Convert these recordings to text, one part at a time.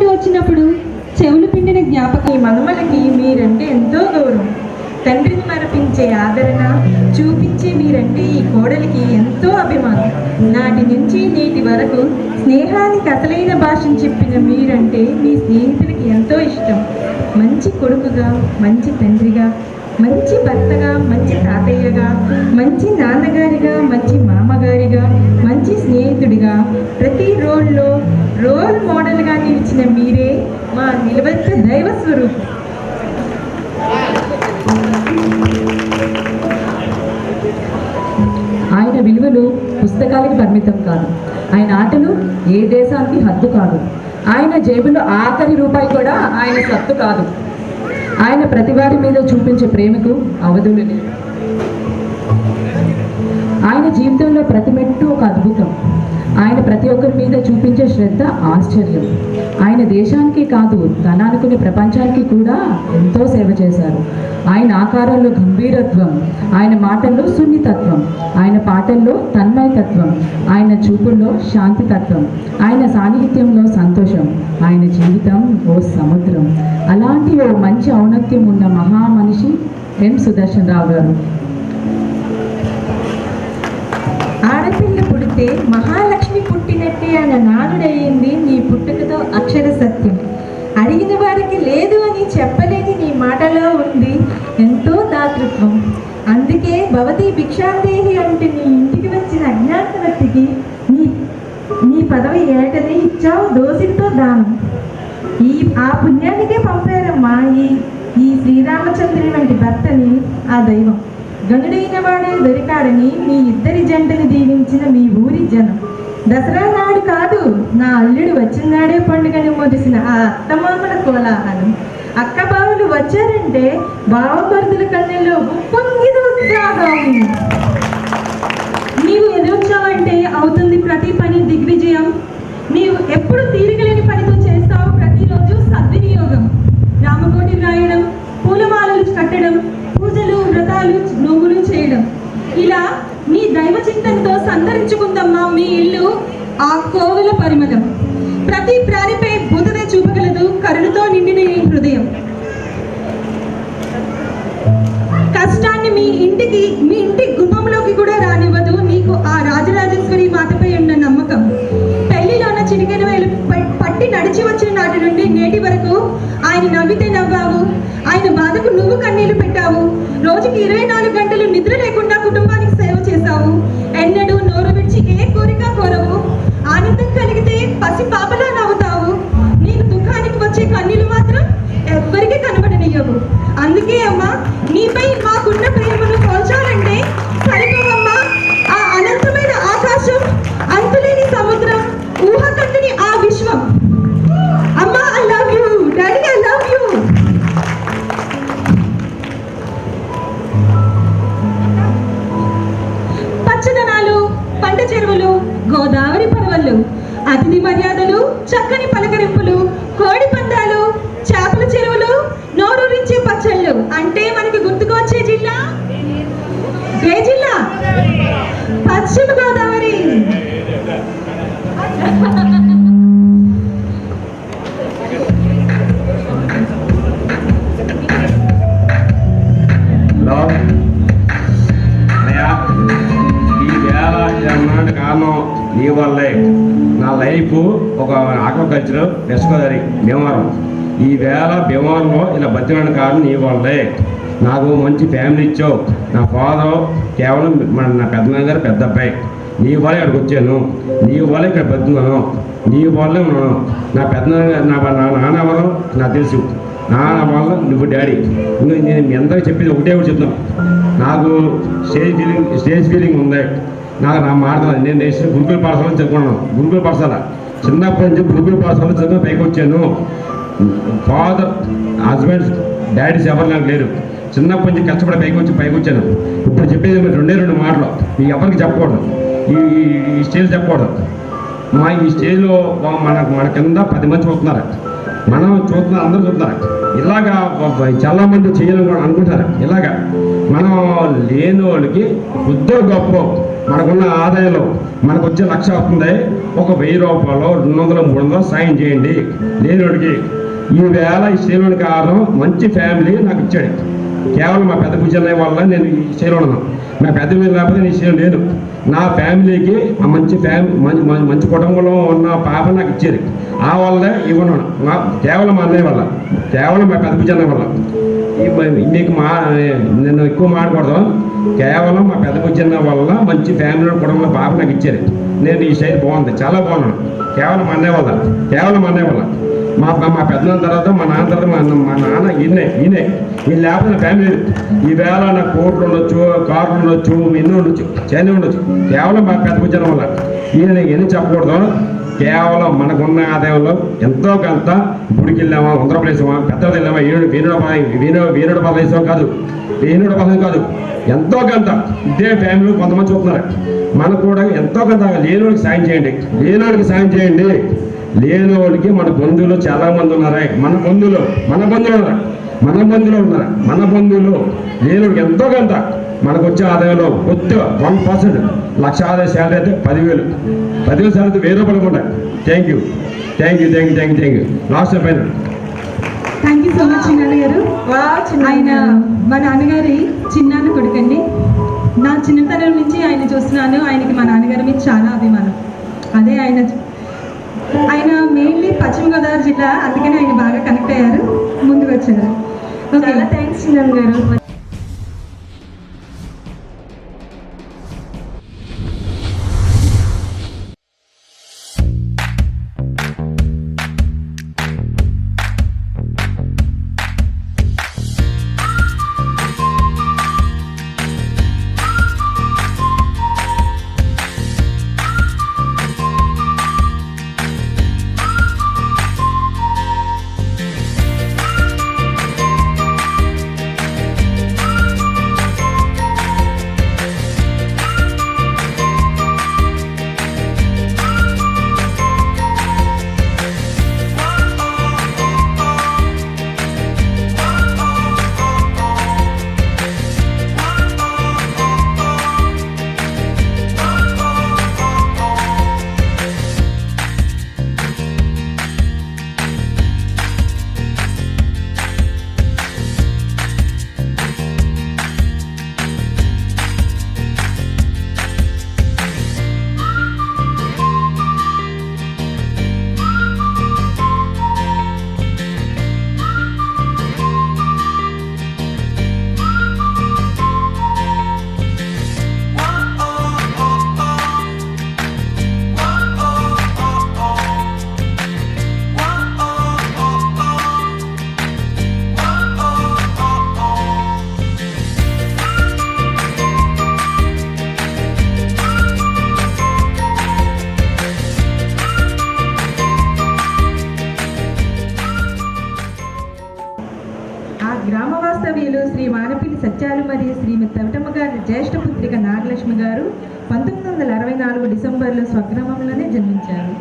అంటూ వచ్చినప్పుడు చెవులు పిండిన జ్ఞాపకం. ఈ మనుమలకి మీరంటే ఎంతో గౌరవం. తండ్రిని మరపించే ఆదరణ చూపించే మీరంటే ఈ కోడలికి ఎంతో అభిమానం. నాటి నుంచి నేటి వరకు స్నేహానికి అసలైన భాషను చెప్పిన మీరంటే మీ స్నేహితులకి ఎంతో ఇష్టం. మంచి కొడుకుగా, మంచి తండ్రిగా, మంచి భర్తగా, మంచి తాతయ్యగా, మంచి నాన్నగారిగా, మంచి మామగారిగా, మంచి స్నేహితుడిగా, ప్రతి రోల్ మోడల్గా నిలిచిన మీరే మా నిలబెట్టే దైవ స్వరూపం. ఆయన విలువలు పుస్తకాలకు పరిమితం కాదు. ఆయన ఆటలు ఏ దేశానికి హద్దు కాదు. ఆయన జేబులో ఆఖరి రూపాయి కూడా ఆయన సత్తు కాదు. ఆయన ప్రతివారి మీద చూపించే ప్రేమకు అవధులు లేవు. ఆయన జీవితంలో ప్రతి మెట్టు ఒక అద్భుతం. ఆయన ప్రతి ఒక్కరి మీద చూపించే శ్రద్ధ ఆశ్చర్యం. ఆయన దేశానికి కాదు, తననుకునే ప్రపంచానికి కూడా ఎంతో సేవ చేశారు. ఆయన ఆకారంలో గంభీరత్వం, ఆయన మాటల్లో సున్నితత్వం, ఆయన పాటల్లో తన్మయతత్వం, ఆయన చూపుల్లో శాంతితత్వం, ఆయన సాన్నిహిత్యంలో సంతోషం. ఆయన జీవితం ఓ సముద్రం. అలాంటి ఓ మంచి ఔన్నత్యం ఉన్న మహామనిషి ఎం సుదర్శన్ రావు గారు. ఆడపిల్ల పుడితే మహాలక్ష్మి పుట్టినట్టే అన్న నానుడయ్యింది నీ పుట్టుకతో అక్షర సత్యం. అడిగిన వారికి లేదు అని చెప్పలేని నీ మాటలో ఉంది ఎంతో దాతృత్వం. అందుకే భవతి భిక్షాందేహి అంటే నీ ఇంటికి వచ్చిన అజ్ఞాతవతికి నీ పదవి ఏటనే ఇచ్చావు దోసితో దానం. ఆ పుణ్యానికే పంపారమ్మా ఈ శ్రీరామచంద్రుని వంటి భర్తని ఆ దైవం. గనుడైన వాడే దొరికాడని మీ ఇద్దరి జంటని దీవించిన మీ ఊరి జనం. దసరా నాడు కాదు, నా అల్లుడు వచ్చినాడే పండుగని మొదసిన ఆ అత్తమామల కోలాహలం. అక్క బావులు వచ్చారంటే బావమరుదుల కన్నెల్లో ఉప్పొంగిన ఉత్సాహం. నీవు ఎదురొచ్చావంటే అవుతుంది ప్రతి పని దిగ్విజయం. నీవు ఎప్పుడు తీరికలేని పనితో చేస్తావు ప్రతిరోజు సద్వినియోగం. రామకోటి వ్రాయడం, పూలమాలలు కట్టడం, పూజలు, వ్రతాలు, నోములు చేయడం, ఇలా నీ దైవ చింతనతో సంతరించుకుందమ్మా మీ ఇల్లు ఆ కోవెల పరిమళం. ప్రతి ప్రాణిపై భూతదే చూపగలదు కరుణతో నిండిన నీ హృదయం. కష్టాన్ని మీ ఇంటి గుమ్మంలోకి కూడా రానివ్వదు నీకు ఆ రాజరాజేశ్వరి మాతపై ఉన్న నమ్మకం. పెళ్లిలోన చిటికెన వేలు పట్టి నడిచి వచ్చిన నాటి నుండి నేటి వరకు ఆయన నవ్వితే నవ్వావు, ఆయన బాధకు నువ్వు కన్నీళ్లు పెట్టావు. రోజుకి 24 గంటలు నిద్ర లేకుండా కుటుంబానికి సేవ చేశావు. ఎన్నడూ నోరు విడిచి ఏ కోరిక కోరవు. ఆనందం కలిగితే పసి పాపలా నవ్వుతావు. నీకు దుఃఖానికి వచ్చే కన్నీళ్లు మాత్రం ఎవ్వరికి కనబడనియ్యవు. అందుకే అమ్మా, నీపై మాకున్న ప్రేమను పోల్చాలంటే సరిపోవమ్మా. ఆ అనంతమైన ఆకాశం, అంతులేని సముద్రం, ఊహకందని ఆ విశ్వం. అమ్మా, I love you daddy, I love you. పచ్చదనాలు, పంట చెరువులు, గోదావరి పర్వళ్ళు, అతిథి మర్యాదలు, చక్కని పలకరింపులు, కోడి పందాలు, చేపల చెరువులు, నోరూరించే పచ్చళ్ళు అంటే మనకి గుర్తుకు వచ్చే జిల్లా ఏ జిల్లా? పశ్చిమ గోదావరి. కారణం నీ వల్లే. నా లైఫ్ ఒక ఆక్వాకల్చర్ వెస్కోదారి భీమవరం. ఈ వేళ భీమవరంలో ఇలా బతికిన కారణం నీ వల్లే. నాకు మంచి ఫ్యామిలీ ఇచ్చావు. నా ఫాదర్ కేవలం నా పెద్దనాన్న గారు పెద్ద అబ్బాయి. నీ వల్ల ఇక్కడికి వచ్చాను, నీ వల్ల ఇక్కడ బతున్నాను, నీ వల్లే ఉన్నాను. నా నాన్న వల్ల నాకు తెలుసు, నాన్న వల్ల నువ్వు డాడీ. నేను మీ అందరికీ చెప్పింది ఒకటే చెప్తాను, నాకు స్టేజ్ ఫీలింగ్ ఉంది. నాకు నా మాట్లాడాలి. నేను గురుకుల పాఠశాల చదువుకున్నాను. గురుకుల పాఠశాల చిన్నప్పటి నుంచి గురుకుల పాఠశాల చదువు పైకి వచ్చాను. ఫాదర్ హస్బెండ్స్ డాడీస్ ఎవరు నాకు లేరు. చిన్నప్పటి నుంచి కష్టపడి పైకి వచ్చాను. ఇప్పుడు చెప్పేది 2 మాటలు మీకు ఎవరికి చెప్పకూడదు, ఈ స్టేజ్ చెప్పకూడదు. ఈ స్టేజ్లో మన కింద 10 మంది చూస్తున్నారు, మనం చూస్తున్నారు, అందరూ చూస్తున్నారు. ఇలాగా చాలామంది చేయాలని అనుకుంటారు. ఇలాగా మనం లేని వాళ్ళకి కొద్దో గొప్ప మనకున్న ఆదాయంలో మనకు వచ్చే లక్ష అవుతుంది, ఒక 1000 రూపాయలు 200 300 సాయం చేయండి లేనివాడికి. ఈవేళ ఈ శ్రీలోని కారణం మంచి ఫ్యామిలీ నాకు ఇచ్చాడు. కేవలం మా పెద్ద పూజన్నయ్య వల్ల నేను ఈ శ్రీలో ఉన్నాను. మా పెద్ద మీద లేకపోతే నేను ఈ శ్రీలో లేదు. నా ఫ్యామిలీకి ఆ మంచి మంచి కుటుంబంలో ఉన్న పాప నాకు ఇచ్చేది. ఆ వల్లే ఇవ్వను. కేవలం మా అన్నయ్య వల్ల, కేవలం మా పెద్ద పూజన్నయ్య వల్ల. మీకు నేను ఎక్కువ మాట్లాడకూడదు. కేవలం మా పెద్ద పూజన్న వల్ల మంచి ఫ్యామిలీ కుటుంబంలో పాప నాకు ఇచ్చేది. నేను ఈ సైడ్ బాగుంది, చాలా బాగున్నాను. కేవలం మా అన్నయ్య వల్ల, కేవలం మా అన్నయ్య వల్ల. మా పెద్దల తర్వాత మా నాన్న తర్వాత మా నాన్న ఈయన లేకపోతే నా ఫ్యామిలీ. ఈవేళ నాకు కోట్లు ఉండొచ్చు, కార్లు ఉండొచ్చు, ఎన్ని ఉండొచ్చు, చైనా ఉండొచ్చు. కేవలం మా పెద్ద పూజన వల్ల. ఈయన ఎన్ని చెప్పకూడదు. కేవలం మనకున్న ఆదాయంలో ఎంతో కొంత గుడికి వెళ్ళామా, ఆంధ్రప్రదేశమా, పెద్దలు వెళ్ళామా, వీరుడు ప్రదేశం కాదు, వీరుడు ప్రదేశం కాదు, ఎంతో కొంత ఇదే ఫ్యామిలీ కొంతమంది చూస్తున్నారు. మనకు కూడా ఎంతో కొంత లేనివాడికి సాయం చేయండి, లేనివాడికి సాయం చేయండి. లేనివాడికి మన బంధువులు చాలా మంది ఉన్నారా, మన బంధువులు ఉన్నారు, మన బంధువులు లేనివాడికి ఎంతో కొంత మనకు వచ్చే ఆదాయంలో కొద్దిగా 1% లక్ష ఆదాయ శాలరీ అయితే 10,000 శాలరీ 1000 రూపాయలు ఉంటాయి. Thank you. లాస్ట్ పైన థ్యాంక్ యూ సో మచ్ చిన్నాన్న గారు. ఆయన మా నాన్నగారి చిన్నాన్న కొడుకండి. నా చిన్నతనం నుంచి ఆయన చూస్తున్నాను. ఆయనకి మా నాన్నగారి మీద చాలా అభిమానం. అదే ఆయన మెయిన్లీ పశ్చిమ గోదావరి జిల్లా, అందుకని ఆయన బాగా కనెక్ట్ అయ్యారు, ముందుకు వచ్చారు. చాలా థ్యాంక్స్ చిన్నాన్న గారు. గ్రామవాస్తవ్యులు శ్రీ వానపిల్లి సత్యాలు మరియు శ్రీమతి తవిటమ్మ గారి జ్యేష్ఠ పుత్రిక నాగలక్ష్మి గారు 1964 డిసెంబర్లో స్వగ్రామంలోనే జన్మించారు.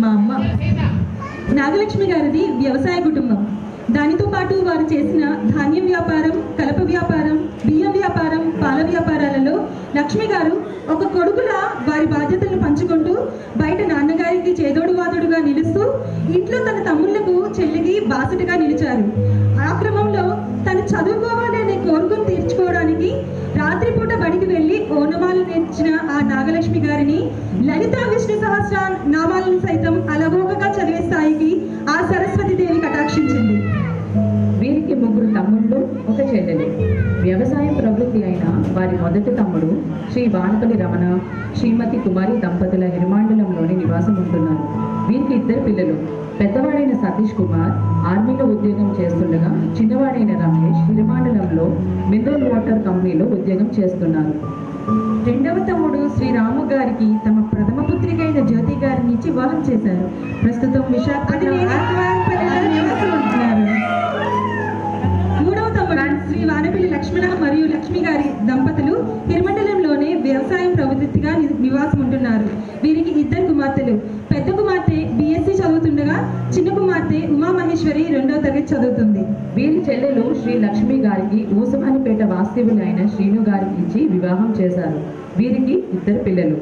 మా అమ్మ నాగలక్ష్మి గారిది వ్యవసాయ కుటుంబం. దానితో పాటు వారు చేసిన ధాన్యం వ్యాపారం, కలప వ్యాపారం, బియ్యం వ్యాపారం, పాల వ్యాపారాలలో లక్ష్మి గారు ఒక కొడుకులా వారి బాధ్యతలను పంచుకుంటూ బయట నాన్నగారికి చేదోడు వాదుడుగా నిలుస్తూ ఇంట్లో తన తమ్ముళ్లకు చెల్లికి బాసటగా నిలిచారు. ఆ క్రమంలో తను చదువుకోవాలనే కోరికను తీర్చుకోవడానికి రాత్రిపూట బడికి వెళ్ళి ఓనమాలు నేర్చిన ఆ నాగలక్ష్మి గారిని లలితా విష్ణు సహస్ర నామాలను సైతం అలవోకగా చదివే స్థాయికి ఆ సరస్వతి దేవి కటాక్షించింది. వీరికి 3 తమ్ముళ్ళు, 1 చెల్లెలు. వ్యవసాయం ప్రవృత్తి అయిన వారి మొదటి తమ్ముడు శ్రీ వానపల్లి రమణ, శ్రీమతి కుమారి దంపతుల హిరమాండలంలోని నివాసం ఉంటున్నారు. వీరికి 2 పిల్లలు. పెద్దవాడైన సతీష్ కుమార్ ఆర్మీలో ఉద్యోగం చేస్తుండగా చిన్నవాడైన రమేష్ హిరమాండలంలో మినరల్ వాటర్ కంపెనీలో ఉద్యోగం చేస్తున్నారు. 2వ తమ్ముడు శ్రీ రాము గారికి తమ ప్రథమ పుత్రికైన జ్యోతి గారిని ఇచ్చి వివాహం చేశారు. ప్రస్తుతం విశాఖపట్నం ఉంటున్నారు. 3వ తమ్ముడు శ్రీ వానపిల్లి లక్ష్మణ మరియు లక్ష్మి గారి దంపతులు హిరమండలంలోనే వ్యవసాయం ప్రవృత్తిగా నివాసం ఉంటున్నారు. వీరికి 2 కుమార్తెలు. పెద్ద కుమార్తె బిఎస్సి చదువుతుండగా చిన్న కుమార్తె ఉమామహేశ్వరి 2వ తరగతి చదువుతుంది. వీరి చెల్లెలు శ్రీ లక్ష్మి గారికి ఊసమానిపేట వాస్తవ్యులైన శ్రీను గారికి ఇచ్చి వివాహం చేశారు. వీరికి 2 పిల్లలు.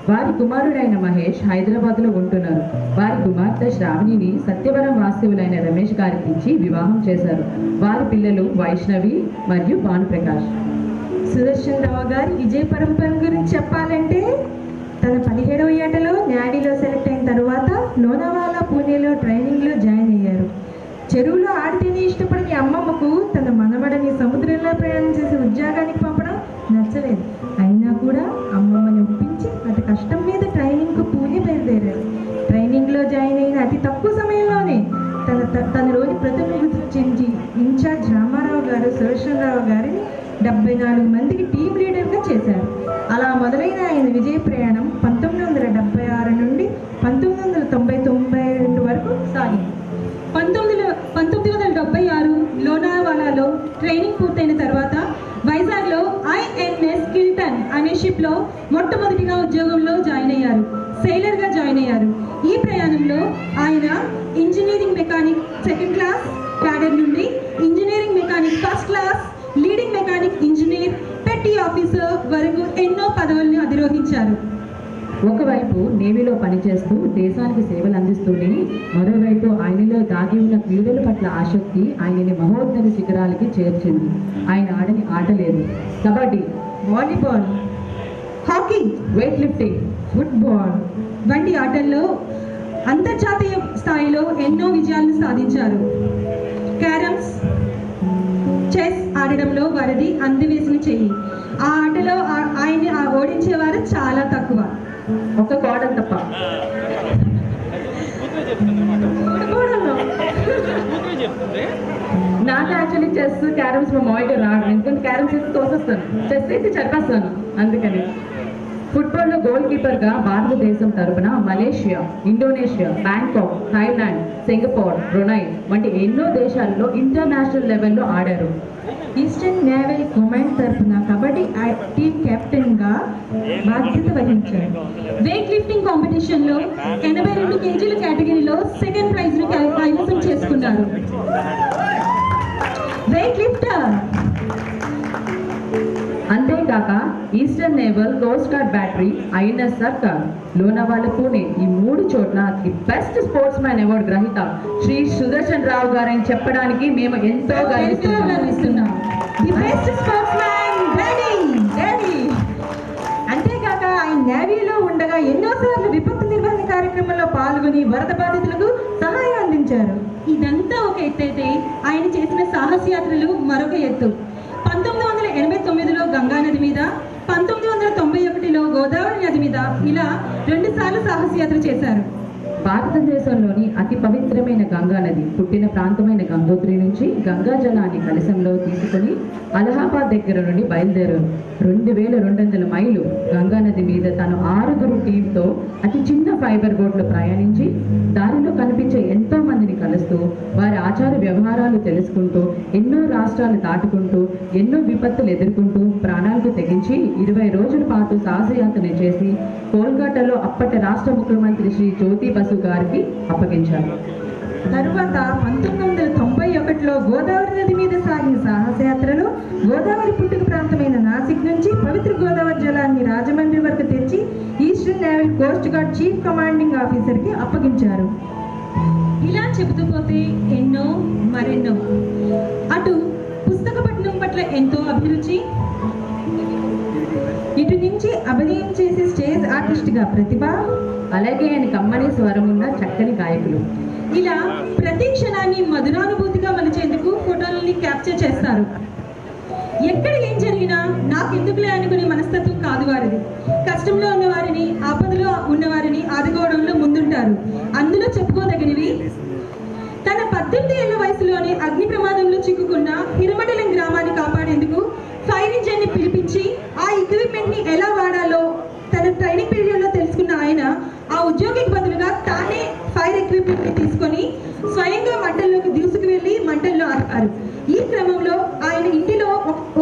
వారి కుమారుడైన మహేష్ హైదరాబాద్లో ఉంటున్నారు. వారి కుమార్తె శ్రావణిని సత్యవరం వాస్తవులైన రమేష్ గారికి ఇచ్చి వివాహం చేశారు. వారి పిల్లలు వైష్ణవి మరియు భానుప్రకాష్. సుదర్శన్ రావు గారి విజయ పరంపర గురించి చెప్పాలంటే తన 17వ ఏటలో న్యాడీలో సెలెక్ట్ అయిన తర్వాత లోనావాలా పూణేలో ట్రైనింగ్లో జాయిన్ అయ్యారు. చెరువులో ఆడితేనే ఇష్టపడిన అమ్మమ్మకు తన మనవడని సముద్రంలో ప్రయాణం చేసే ఉద్యోగానికి పంపడం నచ్చలేదు. అయినా కూడా అమ్మమ్మని ఒప్పించి అతి కష్టం మీద ట్రైనింగ్కు పూణే బయలుదేరారు. ట్రైనింగ్లో జాయిన్ అయిన అతి తక్కువ సమయంలోనే తనలోని ప్రతిభ గుర్తించి ఇన్ఛార్జ్ రామారావు గారు సుదర్శన్ రావు గారిని 74 మందికి టీం లీడర్గా చేశారు. అలా మొదలైన ఆయన విజయ ప్రయాణం 1976 నుండి 1992 వరకు సాగింది. 1976 లోనావాలాలో ట్రైనింగ్ పూర్తయిన తర్వాత వైజాగ్లో INS కిల్టన్ అనే షిప్లో మొట్టమొదటిగా ఉద్యోగంలో జాయిన్ అయ్యారు. సెయిలర్గా జాయిన్ అయ్యారు. ఈ ప్రయాణంలో ఆయన engineering mechanic second class cadre నుండి engineering mechanic first class, leading mechanic engineer, petty officer వరకు ఎన్నో పదవులను అధిరోహించారు. ఒకవైపు నేవీలో పనిచేస్తూ దేశానికి సేవలు అందిస్తూనే మరోవైపు ఆయనలో దాగి ఉన్న క్రీడల పట్ల ఆసక్తి ఆయనని మహోన్నత శిఖరాలకి చేర్చింది. ఆయన ఆడని ఆట లేదు. Kabaddi, volleyball, hockey, weight lifting, football వంటి ఆటల్లో అంతర్జాతీయ స్థాయిలో ఎన్నో విజయాలను సాధించారు. క్యారమ్స్, చెస్ ఆడడంలో వారిది అందివేసిన చెయ్యి. ఆ ఆటలో ఆయన్ని ఓడించేవారు చాలా తక్కువ. ఒక కోడలు తప్ప. నాకు యాక్చువల్లీ చెస్ క్యారమ్స్ మా మామయ్య రాడు. ఎందుకంటే క్యారమ్స్ అయితే తోసేస్తాను, చెస్ అయితే చంపేస్తాను. అందుకని ఫుట్బాల్లో గోల్ కీపర్గా భారతదేశం తరపున Malaysia, Indonesia, Bangkok, Thailand, Singapore, Brunei వంటి ఎన్నో దేశాల్లో ఇంటర్నేషనల్ లెవెల్లో ఆడారు. ఈస్టర్న్ నేవల్ కమాండ్ తరఫున కబడ్డీ టీం కెప్టెన్గా బాధ్యత వహించారు. వెయిట్ లిఫ్టింగ్ కాంపిటీషన్లో 82 కేజీల కేటగిరీలో సెకండ్ ప్రైజ్ను కైవసం చేసుకున్నారు. Weight lifter. అంతేకాక eastern naval coast guard battery, INS Circars, Lonavala Pune ఈ 3 చోట్ల the best sportsman award గ్రహీత శ్రీ సుదర్శన్ రావు గారని చెప్పడానికి మేము ఎంతో గర్విస్తున్నాం. The best sportsman daddy. అంతేకాక ఆయన నేవీలో ఉండగా ఎన్నోసార్లు విపత్తు నిర్వహణ కార్యక్రమంలో పాల్గొని వరద బాధితులకు సహాయం అందించారు. ఇదంతా ఒక ఎత్తైతే ఆయన చేసిన సాహసయాత్రలు మరొక ఎత్తు. 1989లో గంగా నది మీద, 1991లో గోదావరి నది మీద ఇలా 2 సార్లు సాహసయాత్ర చేశారు. భారతదేశంలోని అతి పవిత్రమైన గంగా నది పుట్టిన ప్రాంతమైన గంగోత్రి నుంచి గంగా జలాన్ని కలశంలో తీసుకుని అలహాబాద్ దగ్గర నుండి బయలుదేరారు. 2200 మైళ్ళు గంగా నది మీద తను 6 టీంతో అతి చిన్న ఫైబర్ బోట్లో ప్రయాణించి దారిలో కనిపించే ఎంతో మందిని కలుస్తూ వారి ఆచార వ్యవహారాలు తెలుసుకుంటూ ఎన్నో రాష్ట్రాలు దాటుకుంటూ ఎన్నో విపత్తులు ఎదుర్కొంటూ ప్రాణాలకు తెగించి 20 రోజుల పాటు సాహసయాత్ర చేసి కోల్కతాలో అప్పటి రాష్ట్ర ముఖ్యమంత్రి శ్రీ జ్యోతి బసు గారికి అప్పగించారు. తరువాత 1991లో గోదావరి నది మీద సాగిన సాహసయాత్రలో గోదావరి పుట్టుక ప్రాంతమైన నాసిక్ నుంచి పవిత్ర గోదావరి జలాన్ని రాజమండ్రి వరకు తెచ్చి eastern naval coast gourd chief commanding ఆఫీసర్కి అప్పగించారు. ఇలా చెబుతూ పోతే ఎన్నో మరెన్నో. అటు పుస్తక పఠనం పట్ల ఎంతో అభిరుచి, ఇటు నుంచి అభినయం చేసే స్టేజ్ ఆర్టిస్ట్గా ప్రతిభ, అలాగే ఆయన కమ్మని స్వరమున్న చక్కని గాయకులు. ఇలా ప్రతి క్షణాన్ని మధురానుభూతిగా మలిచేందుకు ఫోటోలని క్యాప్చర్ చేస్తారు. ఎక్కడ ఏం జరిగినా నాకెందుకులే అనుకునే మనస్తత్వం కాదు వారిది. కష్టంలో ఉన్నవారిని, ఆపదలో ఉన్నవారిని ఆదుకోవడంలో ముందుంటారు. అందులో చెప్పుకోదగినవి తన 18 ఏళ్ల వయసులోనే అగ్ని ప్రమాదంలో చిక్కుకున్న హిరమడలం గ్రామాన్ని కాపాడేందుకు ఫైర్ ఇంజన్ని పిలిపించి ఆ ఎక్విప్మెంట్ని ఎలా వాడాలో తన ట్రైనింగ్ పీరియడ్లో తెలుసుకున్న ఆయన ఆ ఉద్యోగికి బదులుగా తానే ఫైర్ ఎక్విప్మెంట్ని తీసుకొని స్వయంగా మంటల్లోకి దూసుకు వెళ్ళి మంటల్లో ఆపారు. ఈ క్రమంలో ఆయన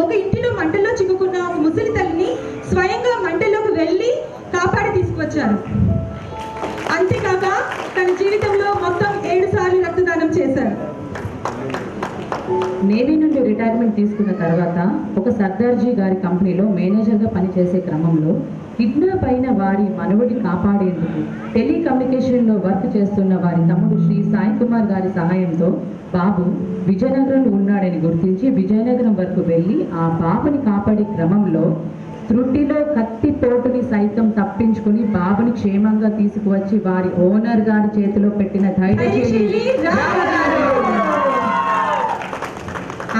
ఒక ఇంటిలో మంటల్లో చిక్కుకున్న ఒక ముసలి తల్లిని స్వయంగా మంటల్లోకి వెళ్ళి కాపాడి తీసుకువచ్చారు. అంతేకాక తన జీవితంలో మొత్తం 7 సార్లు రక్తదానం చేశారు. నేవీ నుండి రిటైర్మెంట్ తీసుకున్న తర్వాత ఒక సర్దార్జీ గారి కంపెనీలో మేనేజర్గా పనిచేసే క్రమంలో కిడ్నాప్ అయిన వారి మనవడి కాపాడేందుకు టెలికమ్యూనికేషన్లో వర్క్ చేస్తున్న వారి తమ్ముడు శ్రీ సాయి కుమార్ గారి సహాయంతో బాబు విజయనగరంలో ఉన్నాడని గుర్తించి విజయనగరం వరకు వెళ్ళి ఆ బాబుని కాపాడే క్రమంలో త్రుటిలో కత్తిపోటుని సైతం తప్పించుకుని బాబుని క్షేమంగా తీసుకువచ్చి వారి ఓనర్ గారి చేతిలో పెట్టిన ధైర్యశీలి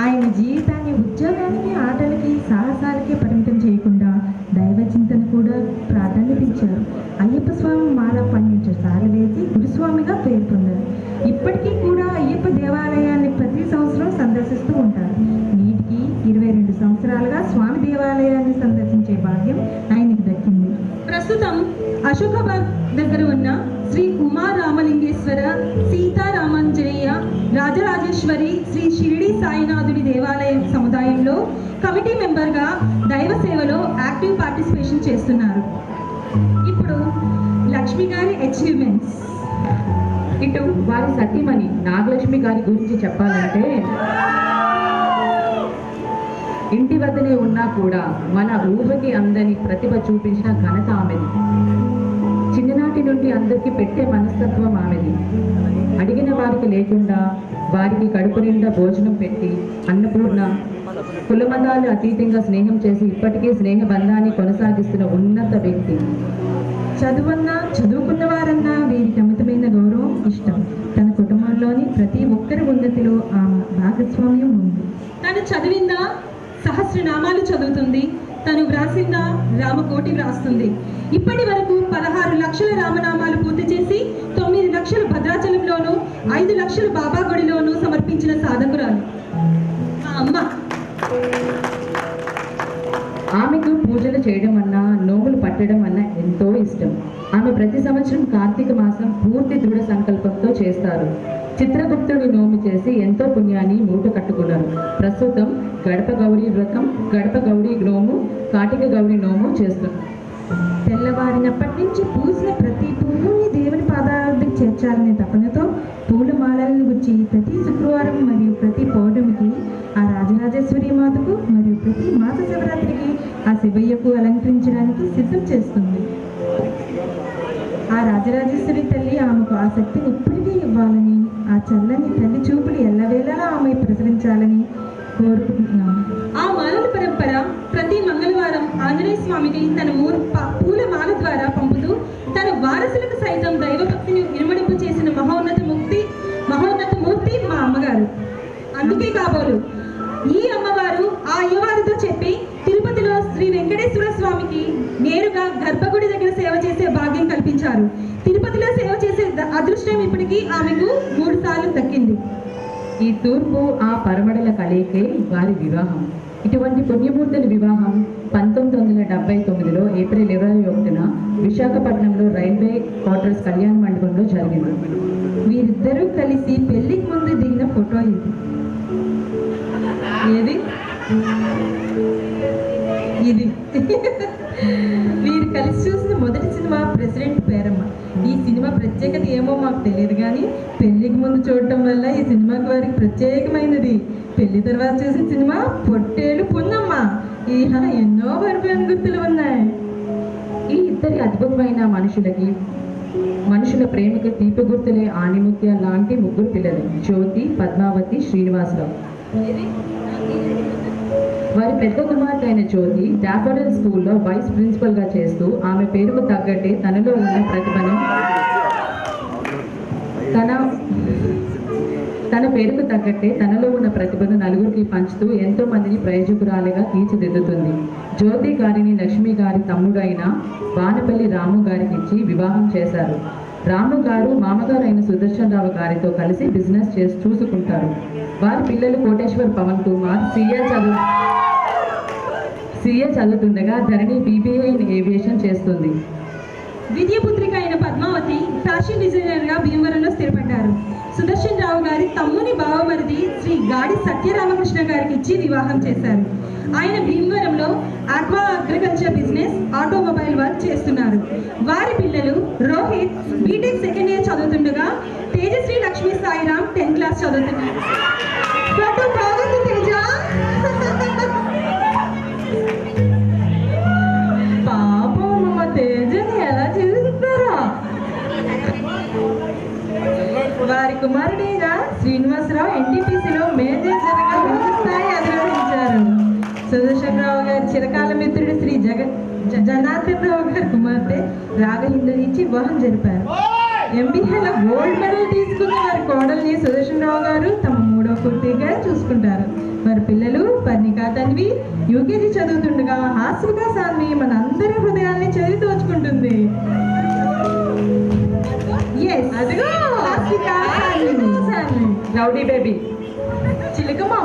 ఆయన జీవితాన్ని ఉద్యోగానికి, ఆటలకి, సాహసాలకి పరిమితం చేయకుండా దైవ చింతన కూడా ప్రాధాన్యత ఇచ్చారు. అయ్యప్ప స్వామి మాల 12 సార్లు వేసి గురుస్వామిగా పేరు పొందారు. ఇప్పటికీ కూడా అయ్యప్ప దేవాలయాన్ని ప్రతి సంవత్సరం సందర్శిస్తూ ఉంటారు. నేటికి 22 సంవత్సరాలుగా స్వామి దేవాలయాన్ని సందర్శించే భాగ్యం ఆయనకి దక్కింది. ప్రస్తుతం అశోకాబాద్ దగ్గర ఉన్న శ్రీ ఉమా రామలింగేశ్వర, సీతారామాంజనేయ, రాజరాజేశ్వరి, శ్రీ షిరిడి సాయినాథుడి దేవాలయం సముదాయంలో కమిటీ మెంబర్గా దైవ సేవలో యాక్టివ్ పార్టిసిపేషన్ చేస్తున్నారు. ఇప్పుడు లక్ష్మి గారి అచీవ్మెంట్స్. ఇటు వారి సతీమణి నాగలక్ష్మి గారి గురించి చెప్పాలంటే, ఇంటి వద్దనే ఉన్నా కూడా మన ఊహకి అందని ప్రతిభ చూపించిన ఘనత ఆమెది. చిన్ననాటి నుండి అందరికీ పెట్టే మనస్తత్వం ఆమెది. అడిగిన వారికి లేకుండా వారికి కడుపు నిండా భోజనం పెట్టి అన్నపూర్ణ కులమతాలు అతీతంగా స్నేహం చేసి ఇప్పటికీ స్నేహ బంధాన్ని కొనసాగిస్తున్న ఉన్నత వ్యక్తి. చదువన్నా, చదువుకున్న వారన్నా వీరికి అమితమైన గౌరవం, ఇష్టం. తన కుటుంబంలోని ప్రతి ఒక్కరి ఉన్నతిలో ఆ భాగస్వామ్యం ఉంది. తను చదివిందా సహస్రనామాలు చదువుతుంది, తను వ్రాసిందా రామకోటి వ్రాస్తుంది. ఇప్పటి వరకు 16 లక్షల రామనామాలు పూర్తి చేసి 9 లక్షలు భద్రాచలంలోను, 5 లక్షలు బాబా గుడిలోను సమర్పించిన సాధకురాలు మా అమ్మ. ఆమెకు పూజలు చేయడం అన్నా, నోములు పట్టడం అన్నా ఎంతో ఇష్టం. ఆమె ప్రతి సంవత్సరం కార్తీక మాసం పూర్తి దృఢ సంకల్పంతో చేస్తారు. చిత్రగుప్తుడి నోము చేసి ఎంతో పుణ్యాన్ని మూట కట్టుకున్నారు. ప్రస్తుతం గడప గౌరీ వ్రతం, గడప గౌరీ నోము, కాటిక గౌరీ నోము చేస్తున్నారు. తెల్లవారినప్పటి నుంచి పూసిన ప్రతి పువ్వుని దేవుని పాదాలకు చేర్చాలనే తపనతో పూల మాలలను గుచ్చి ప్రతి శుక్రవారం మరియు ప్రతి పౌర్ణమికి ఆ రాజరాజేశ్వరి మాతకు మరియు ప్రతి మాస శివరాత్రికి ఆ శివయ్యకు అలంకరించడానికి సిద్ధం చేస్తుంది. ఆ రాజరాజేశ్వరి తల్లి ఆమెకు ఆ శక్తిని ఇప్పటికీ ఇవ్వాలని, ఆ చల్లని తల్లి చూపులు ఎల్లవేళలా ఆమె ప్రసరించాలని కోరుకుంటున్నాను. ఆ మాలల పరంపర ప్రతి మంగళవారం ఆంజనేయ స్వామికి తన పూల మాల ద్వారా పంపుతూ తన వారసులకు సైతం దైవభక్తిని ఇనుమడింపు చేసిన మహోన్నత మూర్తి మా అమ్మగారు. అందుకే కాబోలు ఈ అమ్మవారు ఆ అయ్యవారితో చెప్పి తిరుపతిలో శ్రీ వెంకటేశ్వర స్వామికి నేరుగా గర్భగుడి దగ్గర సేవ చేసే భాగ్యం కల్పించారు. తిరుపతిలో సేవ చేసే అదృష్టం ఇప్పటికీ ఆమెకు 3 సార్లు దక్కింది. ఈ తూర్పు ఆ పరమడల కలయికే వారి వివాహం. ఇటువంటి పుణ్యమూర్తుల వివాహం 1979లో ఏప్రిల్ 21న విశాఖపట్నంలో రైల్వే క్వార్టర్స్ కళ్యాణ మండపంలో జరిగింది. వీరిద్దరూ కలిసి పెళ్లికి ముందు దిగిన ఫోటో ఇది. వీరు కలిసి చూసిన మొదటి సినిమా ప్రెసిడెంట్ పేరమ్మ. ఈ సినిమా ప్రత్యేకత ఏమో మాకు తెలియదు, కానీ పెళ్లికి ముందు చూడటం వల్ల ఈ సినిమాకి వారికి ప్రత్యేకమైనది. పెళ్లి తర్వాత చూసిన సినిమా పొట్టేలు పున్నమ్మ. ఎన్నో వరపైన గుర్తులు ఉన్నాయి. ఈ ఇద్దరి అద్భుతమైన మనుషుల ప్రేమకు తీపి గుర్తులే ఆణిముత్య లాంటి 3 పిల్లలు: జ్యోతి, పద్మావతి, శ్రీనివాసరావు. వారి పెద్ద కుమార్తె అయిన జ్యోతి డాఫోడిల్ స్కూల్లో వైస్ ప్రిన్సిపల్గా చేస్తూ ఆమె పేరుకు తగ్గట్టే తనలో ఉన్న ప్రతిభను నలుగురికి పంచుతూ ఎంతో మందిని ప్రయోజకురాలిగా తీర్చిదిద్దుతుంది. జ్యోతి గారిని లక్ష్మి గారి తమ్ముడు అయిన వానపల్లి రాము గారికి ఇచ్చి వివాహం చేశారు. రాము గారు మామగారు అయిన సుదర్శన్ రావు గారితో కలిసి బిజినెస్ చూసుకుంటారు. వారి పిల్లలు కోటేశ్వర్ పవన్ కుమార్ సిఏ చదువుతుండగా ధరణి BBA ఇన్ ఏవియేషన్ చేస్తుంది. విద్యపుత్రిక అయిన పద్మావతి ఫ్యాషన్ డిజైనర్గా భీమవరంలో స్థిరపడ్డారు. సుదర్శన్ రావు గారి తమ్ముని బావమరిది శ్రీ గాడి సత్యరామకృష్ణ గారికి ఇచ్చి వివాహం చేశారు. ఆయన భీమవరంలో aqua agriculture business, automobile work చేస్తున్నారు. వారి పిల్లలు రోహిత్ బీటెక్ సెకండ్ ఇయర్ చదువుతుండగా తేజశ్రీ లక్ష్మీ సాయిరామ్ 10th క్లాస్ చదువుతున్నారు. పాపం వారి కుమారుడైన శ్రీనివాసరావు ఎన్టీపీసీలో మేనేజర్గా ఉన్నత స్థాయి అధిరోహించారు. సుదర్శనరావు గారి చిరకాల మిత్రుడు శ్రీ జనార్దన్ రావు గారి కుమార్తె రాగహిందుని ఇచ్చి వివాహం జరిపారు. ఎంబీఏలో గోల్డ్ మెడల్ తీసుకున్న వారి కోడల్ని సుదర్శనరావు గారు తమ మూడవ పూర్తిగా చూసుకుంటారు. వారి పిల్లలు పర్ణికా తన్వి యూకేజీ చదువుతుండగా హాస్విక సాన్వి మన అందరి హృదయాల్ని చదివి దోచుకుంటుంది. అదిగో హాస్విక సాన్వి, రౌడీ బేబీ. చిలకమ్మ.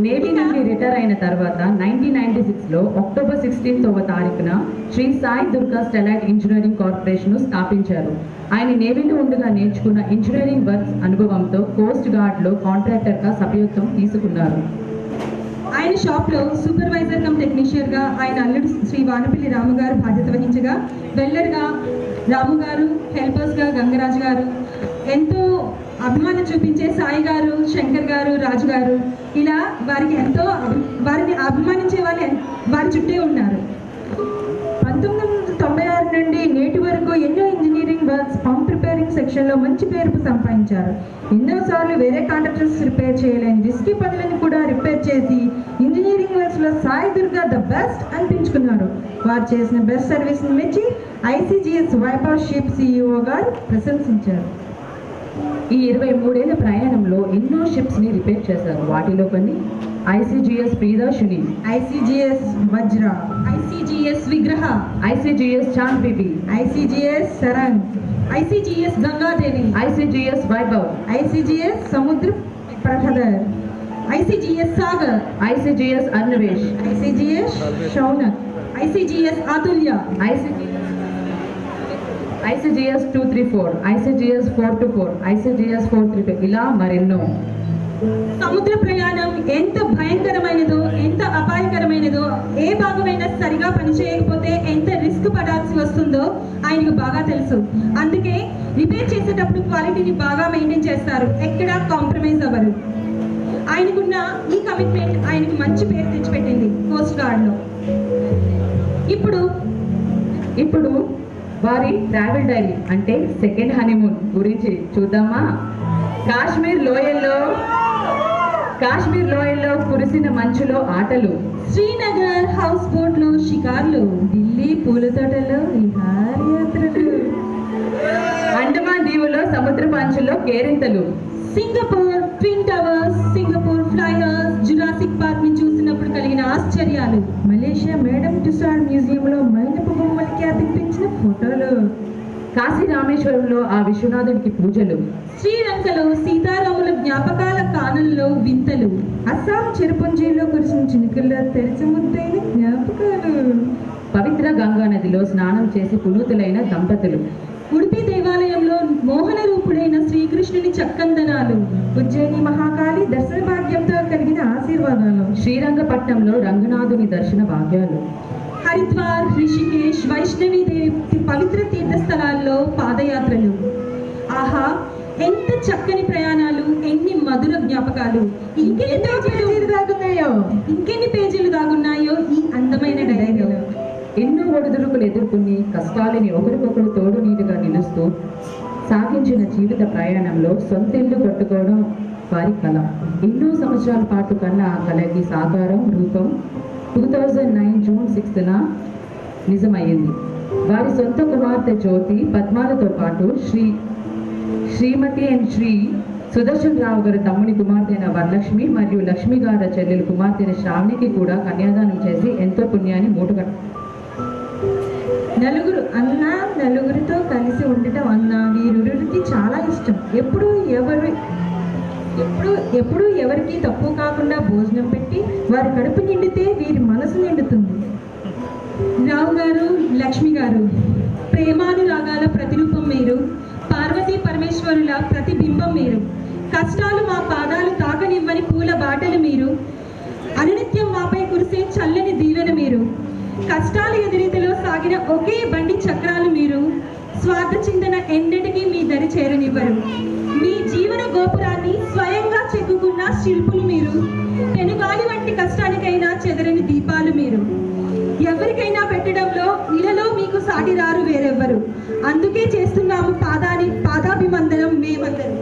నేవీ నుండి రిటైర్ అయిన తర్వాత 1996లో అక్టోబర్ 16వ తారీఖున శ్రీ సాయి దుర్గా స్టెలైట్ ఇంజనీరింగ్ కార్పొరేషన్ స్థాపించారు. ఆయన నేవీలో ఉండగా నేర్చుకున్న ఇంజనీరింగ్ వర్క్స్ అనుభవంతో కోస్ట్ గార్డ్లో కాంట్రాక్టర్గా సభ్యత్వం తీసుకున్నారు. ఆయన షాప్లో సూపర్వైజర్ కమ్ టెక్నీషియన్గా ఆయన అల్లుడు శ్రీ వానపల్లి రాము గారు బాధ్యత వహించగా, వెల్లర్గా రాము గారు, హెల్పర్స్గా గంగరాజు గారు, ఎంతో అభిమానం చూపించే సాయి గారు, శంకర్ గారు, రాజు గారు, ఇలా వారిని అభిమానించే వాళ్ళు వారి చుట్టే ఉన్నారు. 1996 నుండి నేటి వరకు ఎన్నో ఇంజనీరింగ్ వర్క్స్ పంప్ రిపేరింగ్ సెక్షన్లో మంచి పేరు సంపాదించారు. ఎన్నోసార్లు వేరే కాంట్రాక్టర్స్ రిపేర్ చేయలేని రిస్కీ పనులను కూడా రిపేర్ చేసి ఇంజనీరింగ్ వర్క్స్లో సాయి దుర్గా ద బెస్ట్ అనిపించుకున్నారు. వారు చేసిన బెస్ట్ సర్వీస్ని మెచ్చి ఐసీజీఎస్ వైభవ్ షిప్ సిఇఓ గారు ప్రశంసించారు. ఈ 23 ఏళ్ల ప్రయాణంలో ఎన్నో షిప్స్ని రిపేర్ చేశారు. వాటిలో కొన్ని ICGS Priyadarshini, ICGS Vajra, ICGS Vigraha, ICGS Chand Bibi, ICGS Sarang, ICGS Gangadevi, ICGS Vaibhav, ICGS Samudra Prahari, ICGS Sagar, ICGS Anvesh, ICGS Shaunak, ICGS Atulya, ICGS 234, ICGS 424, ICGS 432, ఇలా మరెన్నో. సముద్ర ప్రయాణం ఎంత భయంకరమైనదో, ఎంత అపాయకరమైనదో, ఏ భాగమైనా సరిగా పనిచేయకపోతే ఎంత రిస్క్ పడాల్సి వస్తుందో ఆయనకు బాగా తెలుసు. అందుకే రిపేర్ చేసేటప్పుడు క్వాలిటీని బాగా మెయింటైన్ చేస్తారు, ఎక్కడా కాంప్రమైజ్ అవ్వరు. ఆయనకున్న ఈ కమిట్మెంట్ ఆయనకు మంచి పేరు తెచ్చిపెట్టింది కోస్ట్ గార్డ్లో. ఇప్పుడు వారి ట్రావెల్ డైరీ అంటే సెకండ్ హనీమూన్ గురించి చూద్దామా? కాశ్మీర్ లోయల్లో కురిసిన మంచులో ఆటలు, శ్రీనగర్ హౌస్ బోట్లో షికార్లు, ఢిల్లీ పూల తోటలో విహారయాత్రలు, అండమాన్ దీవులో సముద్ర పంచులో కేరింతలు, Singapore twin towers, Singapore flyers, Jurassic park ని చూసినప్పుడు కలిగిన ఆశ్చర్యాలు, మలేషియా మేడం టుసాడ్ మ్యూజియంలో మైనపు బొమ్మలకి అతికించిన ఫోటోలు, కాశీ రామేశ్వరంలో ఆ విశ్వనాథుడికి పూజలు, శ్రీలంకలో సీతారాముల జ్ఞాపకాల కానంలో వింతలు, అస్సాం చిరుపుంజీలో కురిసిన చినుకుల్లో తెరిచి ముద్దైన జ్ఞాపకాలు, పవిత్ర గంగా నదిలో స్నానం చేసి పునీతులైన దంపతులు, ఉడిపి దేవాలయంలో మోహన రూపుడైన శ్రీకృష్ణుని చక్కందనాలు, ఉజ్జయిని మహాకాళి దర్శన భాగ్యంతో కలిగిన ఆశీర్వాదాలు, శ్రీరంగపట్నంలో రంగనాథుని దర్శన భాగ్యాలు, హరిద్వార్, రిషికేశ్, వైష్ణవి దేవి పవిత్ర తీర్థస్థలాల్లో పాదయాత్రలు. ఆహా, ఎంత చక్కని ప్రయాణాలు, ఎన్ని మధుర జ్ఞాపకాలు, ఇంకెన్ని పేజీలు దాగున్నాయో ఈ అందమైన డైరీలో. ఎన్నో ఒడిదుడుకులు ఎదుర్కొని కష్టాలని ఒకరికొకరు తోడు నీటిగా నిలుస్తూ సాగించిన జీవిత ప్రయాణంలో సొంతిల్లు కట్టుకోవడం వారి కళ. ఎన్నో సంవత్సరాల పాటు కన్నా ఆ కళకి సాకారం రూపం 2009 జూన్ 6న నిజమయ్యింది. వారి సొంత కుమార్తె జ్యోతి పద్మాలతో పాటు శ్రీమతి అండ్ శ్రీ సుదర్శన్ రావు గారి తమ్ముని కుమార్తె అయిన వరలక్ష్మి మరియు లక్ష్మి గారి చెల్లెలు కుమార్తె అయిన శ్రావణికి కూడా కన్యాదానం చేసి ఎంతో పుణ్యాన్ని మూటగట్టారు. నలుగురితో కలిసి ఉండటం అన్న వీరుడికి చాలా ఇష్టం. ఎప్పుడు ఎవరికి తక్కువ కాకుండా భోజనం పెట్టి వారి కడుపు నిండితే వీరి మనసు నిండుతుంది. రావు గారు, లక్ష్మి గారు ప్రేమానురాగాల ప్రతిరూపం మీరు, పార్వతీ పరమేశ్వరుల ప్రతిబింబం మీరు. కష్టాలు మా పాదాలు తాకనివ్వని పూల బాటలు మీరు, అనునిత్యం మాపై కురిసే చల్లని దీవెన మీరు. కష్టాల ఎదురీతలో సాగిన ఒకే బండి చక్రాలు మీరు. స్వార్థ చింతన ఎన్నటికీ మీ దరి చేరనివ్వరు. మీ జీవన గోపురాన్ని స్వయంగా చెక్కుకున్న శిల్పులు మీరు. పెనుగాలి కష్టానికైనా చెదరని దీపాలు మీరు. ఎవరికైనా పెట్టడంలో ఇలలో మీకు సాటి రారు వేరెవ్వరు. అందుకే చేస్తున్నాము పాదాభివందనం మేమందరం.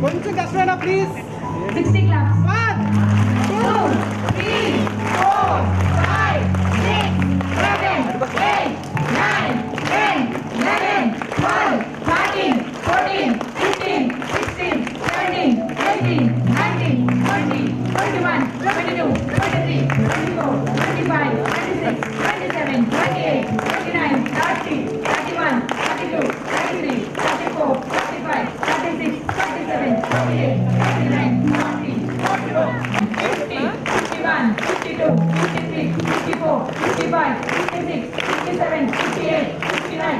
కొంచెం కష్టమైనా please 60 claps. 1 2 3 4 5 6 7 8 9 10 11 12 13 14 15 16 17 18 19 20 21 22 23 24 25 26 27 28 29 30 31 32 33 34 35 36 37 38 39 40 41 50 51 52 53 54 55 56 57 58 59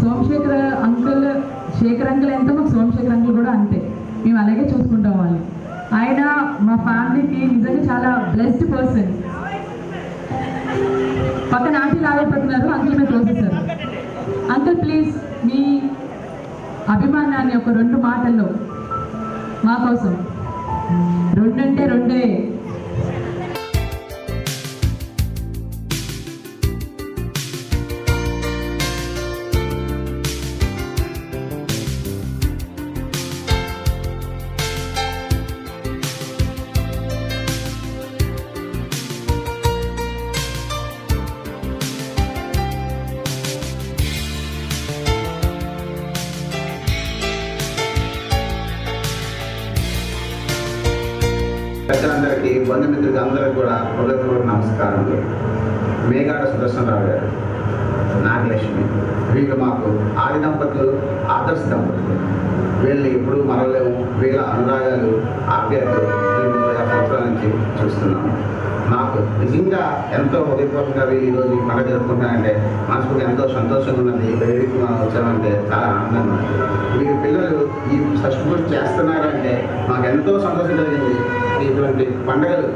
Somashekar uncle Shekhar uncle ఎంత మాకు సోమశేఖర్ అంకుల్ కూడా అంతే. మేము అలాగే చూసుకుంటాం వాళ్ళు. ఆయన మా ఫ్యామిలీకి నిజంగా చాలా బ్లెస్డ్ పర్సన్. పక్కన ఆంటీ రాలేకపోతున్నారు, అంకుల్ మీద తోసేశారు. అంకుల్ ప్లీజ్ మీ అభిమానాన్ని ఒక 2 మాటల్లో మా కోసం. 2 అంటే 2. పెద్దలందరికీ, బంధుమిత్రులకి అందరికీ కూడా హృదయపూర్వక నమస్కారములు. మేఘాడ సుదర్శనరావు గారు, నాగలక్ష్మి, వీళ్ళు మాకు ఆది దంపతులు, ఆదర్శ దంపతులు. వీళ్ళని ఎప్పుడూ మరలేము. వీళ్ళ అనురాగాలు, ఆప్యాయతలు 30 సంవత్సరాల నుంచి చూస్తున్నాము. మాకు నిజంగా ఎంతో హృదయపూర్వకంగా వీళ్ళు ఈరోజు ఈ పండుగ జరుపుకుంటానంటే మనసుకు ఎంతో సంతోషంగా ఉన్నది. వేదికకి మనం వచ్చామంటే చాలా ఆనందంగా ఉంది. వీరి పిల్లలు ఈ షష్ఠి పూజ చేస్తున్నారంటే మాకు ఎంతో సంతోషం కలిగింది. ఇటువంటి పండుగలు